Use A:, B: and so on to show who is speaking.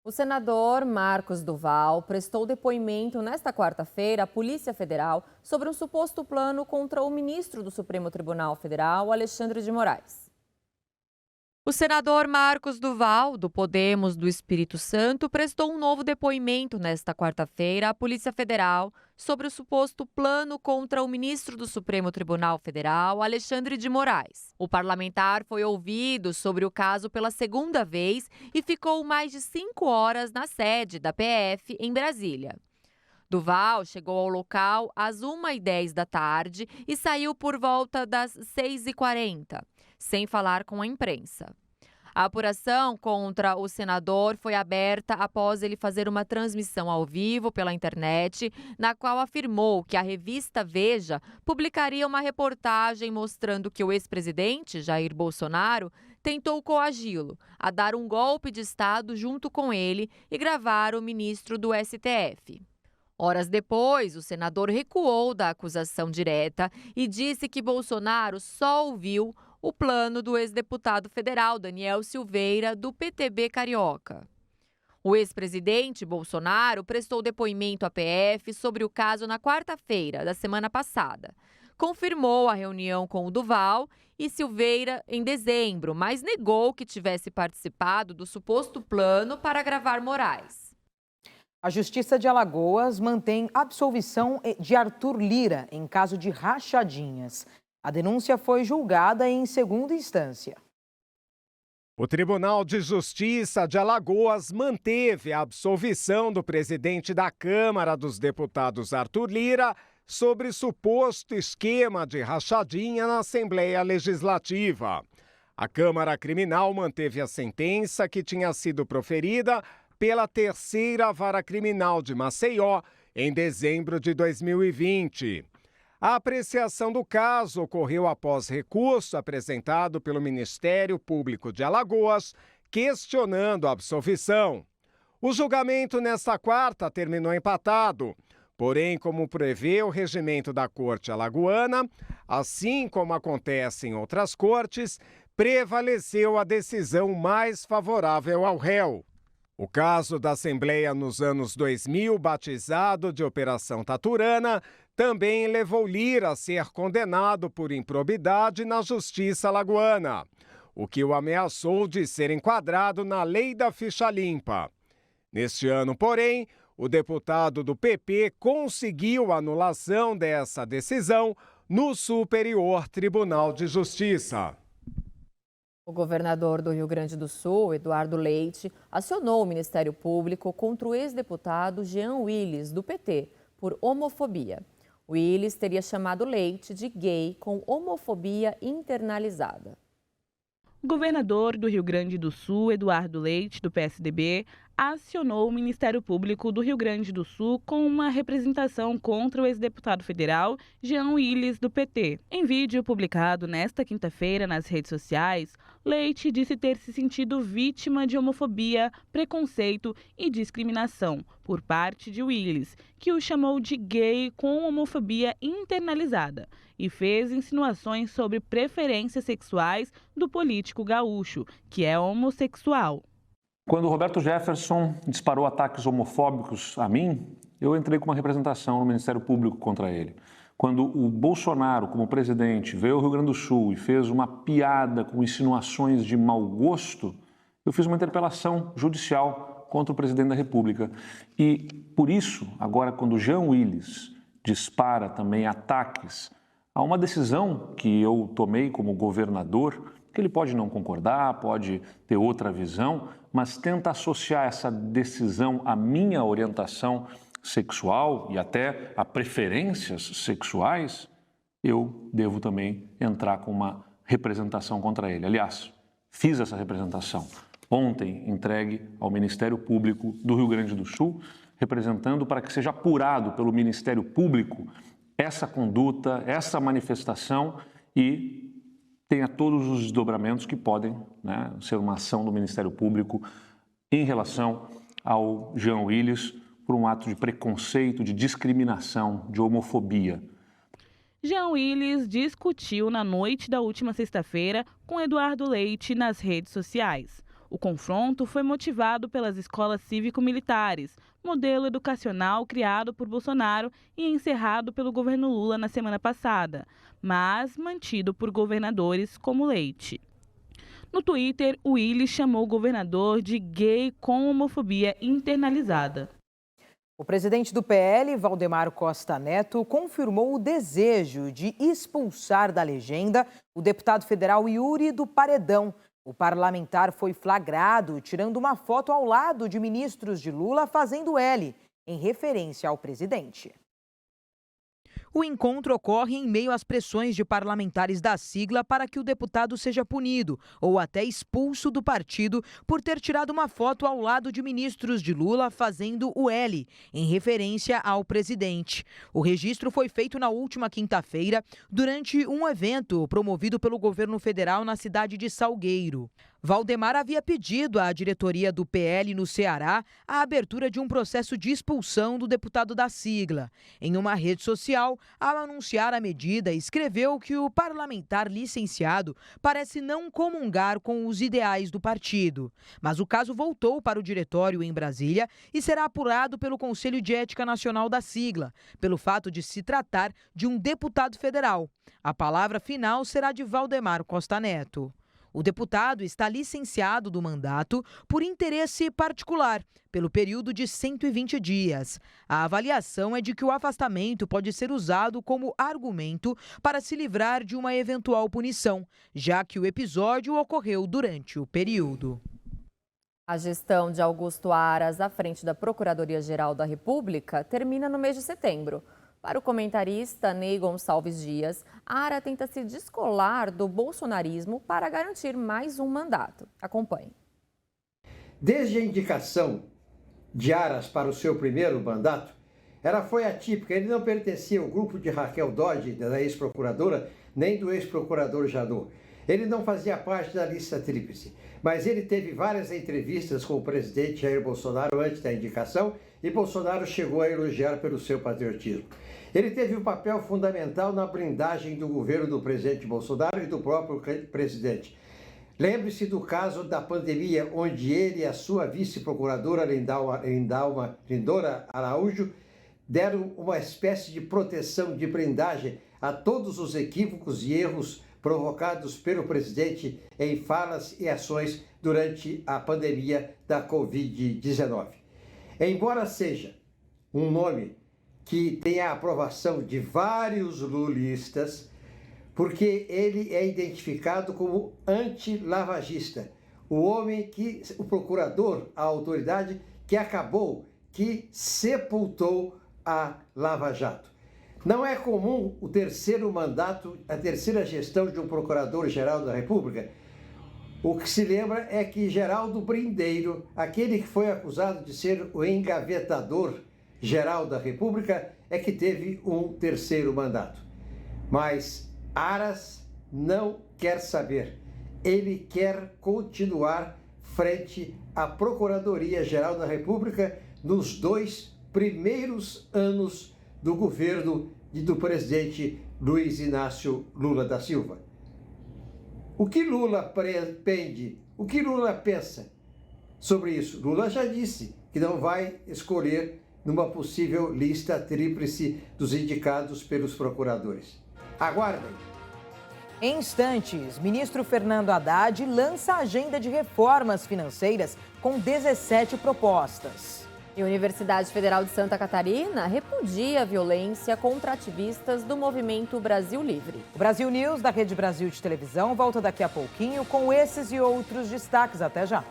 A: O senador Marcos Duval prestou depoimento nesta quarta-feira à Polícia Federal sobre um suposto plano contra o ministro do Supremo Tribunal Federal, Alexandre de Moraes. O senador Marcos Duval, do Podemos do Espírito Santo, prestou um novo depoimento nesta quarta-feira à Polícia Federal sobre o suposto plano contra o ministro do Supremo Tribunal Federal, Alexandre de Moraes. O parlamentar foi ouvido sobre o caso pela segunda vez e ficou mais de 5 horas na sede da PF em Brasília. Duval chegou ao local às 1h10 da tarde e saiu por volta das 6h40, sem falar com a imprensa. A apuração contra o senador foi aberta após ele fazer uma transmissão ao vivo pela internet, na qual afirmou que a revista Veja publicaria uma reportagem mostrando que o ex-presidente, Jair Bolsonaro, tentou coagi-lo a dar um golpe de Estado junto com ele e gravar o ministro do STF. Horas depois, o senador recuou da acusação direta e disse que Bolsonaro só ouviu o plano do ex-deputado federal Daniel Silveira, do PTB carioca. O ex-presidente Bolsonaro prestou depoimento à PF sobre o caso na quarta-feira da semana passada. Confirmou a reunião com o Duval e Silveira em dezembro, mas negou que tivesse participado do suposto plano para gravar Moraes.
B: A Justiça de Alagoas mantém absolvição de Arthur Lira em caso de rachadinhas. A denúncia foi julgada em segunda instância.
C: O Tribunal de Justiça de Alagoas manteve a absolvição do presidente da Câmara dos Deputados, Arthur Lira, sobre suposto esquema de rachadinha na Assembleia Legislativa. A Câmara Criminal manteve a sentença que tinha sido proferida pela terceira Vara Criminal de Maceió em dezembro de 2020. A apreciação do caso ocorreu após recurso apresentado pelo Ministério Público de Alagoas, questionando a absolvição. O julgamento nesta quarta terminou empatado. Porém, como prevê o regimento da Corte Alagoana, assim como acontece em outras cortes, prevaleceu a decisão mais favorável ao réu. O caso da Assembleia nos anos 2000, batizado de Operação Taturana, também levou Lira a ser condenado por improbidade na Justiça alagoana, o que o ameaçou de ser enquadrado na Lei da Ficha Limpa. Neste ano, porém, o deputado do PP conseguiu a anulação dessa decisão no Superior Tribunal de Justiça.
A: O governador do Rio Grande do Sul, Eduardo Leite, acionou o Ministério Público contra o ex-deputado Jean Willis, do PT, por homofobia. Willis teria chamado Leite de gay com homofobia internalizada.
D: O governador do Rio Grande do Sul, Eduardo Leite, do PSDB, acionou o Ministério Público do Rio Grande do Sul com uma representação contra o ex-deputado federal Jean Willis, do PT. Em vídeo publicado nesta quinta-feira nas redes sociais, Leite disse ter se sentido vítima de homofobia, preconceito e discriminação por parte de Willis, que o chamou de gay com homofobia internalizada e fez insinuações sobre preferências sexuais do político gaúcho, que é homossexual.
E: Quando o Roberto Jefferson disparou ataques homofóbicos a mim, eu entrei com uma representação no Ministério Público contra ele. Quando o Bolsonaro, como presidente, veio ao Rio Grande do Sul e fez uma piada com insinuações de mau gosto, eu fiz uma interpelação judicial contra o presidente da República. E, por isso, agora, quando o Jean Willis dispara também ataques a uma decisão que eu tomei como governador, que ele pode não concordar, pode ter outra visão, mas tenta associar essa decisão à minha orientação sexual e até a preferências sexuais, eu devo também entrar com uma representação contra ele. Aliás, fiz essa representação ontem, entregue ao Ministério Público do Rio Grande do Sul, representando para que seja apurado pelo Ministério Público essa conduta, essa manifestação e tenha todos os desdobramentos que podem, ser uma ação do Ministério Público em relação ao Jean Willis por um ato de preconceito, de discriminação, de homofobia.
D: Jean Willis discutiu na noite da última sexta-feira com Eduardo Leite nas redes sociais. O O confronto foi motivado pelas escolas cívico-militares, modelo educacional criado por Bolsonaro e encerrado pelo governo Lula na semana passada, mas mantido por governadores como Leite. No Twitter, o Willis chamou o governador de gay com homofobia internalizada.
B: O presidente do PL, Valdemar Costa Neto, confirmou o desejo de expulsar da legenda o deputado federal Yuri do Paredão. O parlamentar foi flagrado tirando uma foto ao lado de ministros de Lula fazendo L, em referência ao presidente. O encontro ocorre em meio às pressões de parlamentares da sigla para que o deputado seja punido ou até expulso do partido por ter tirado uma foto ao lado de ministros de Lula fazendo o L, em referência ao presidente. O registro foi feito na última quinta-feira, durante um evento promovido pelo governo federal na cidade de Salgueiro. Valdemar havia pedido à diretoria do PL no Ceará a abertura de um processo de expulsão do deputado da sigla. Em uma rede social, ao anunciar a medida, escreveu que o parlamentar licenciado parece não comungar com os ideais do partido. Mas o caso voltou para o diretório em Brasília e será apurado pelo Conselho de Ética Nacional da sigla, pelo fato de se tratar de um deputado federal. A palavra final será de Valdemar Costa Neto. O deputado está licenciado do mandato por interesse particular, pelo período de 120 dias. A avaliação é de que o afastamento pode ser usado como argumento para se livrar de uma eventual punição, já que o episódio ocorreu durante o período.
A: A gestão de Augusto Aras à frente da Procuradoria-Geral da República termina no mês de setembro. Para o comentarista Ney Gonçalves Dias, Aras tenta se descolar do bolsonarismo para garantir mais um mandato. Acompanhe.
F: Desde a indicação de Aras para o seu primeiro mandato, ela foi atípica. Ele não pertencia ao grupo de Raquel Dodge, da ex-procuradora, nem do ex-procurador Janot. Ele não fazia parte da lista tríplice, mas ele teve várias entrevistas com o presidente Jair Bolsonaro antes da indicação e Bolsonaro chegou a elogiar pelo seu patriotismo. Ele teve um papel fundamental na blindagem do governo do presidente Bolsonaro e do próprio presidente. Lembre-se do caso da pandemia, onde ele e a sua vice-procuradora Lindora Araújo deram uma espécie de proteção, de blindagem a todos os equívocos e erros provocados pelo presidente em falas e ações durante a pandemia da Covid-19. Embora seja um nome que tenha a aprovação de vários lulistas, porque ele é identificado como anti-lavagista, o procurador, a autoridade que acabou, que sepultou a Lava Jato. Não é comum o terceiro mandato, a terceira gestão de um procurador-geral da República. O que se lembra é que Geraldo Brindeiro, aquele que foi acusado de ser o engavetador-geral da República, é que teve um terceiro mandato. Mas Aras não quer saber. Ele quer continuar frente à Procuradoria-Geral da República nos 2 primeiros anos do governo do presidente Luiz Inácio Lula da Silva. O que Lula pretende, o que Lula pensa sobre isso? Lula já disse que não vai escolher numa possível lista tríplice dos indicados pelos procuradores. Aguardem.
B: Em instantes, ministro Fernando Haddad lança a agenda de reformas financeiras com 17 propostas.
A: E a Universidade Federal de Santa Catarina repudia a violência contra ativistas do Movimento Brasil Livre.
B: O Brasil News da Rede Brasil de Televisão volta daqui a pouquinho com esses e outros destaques. Até já.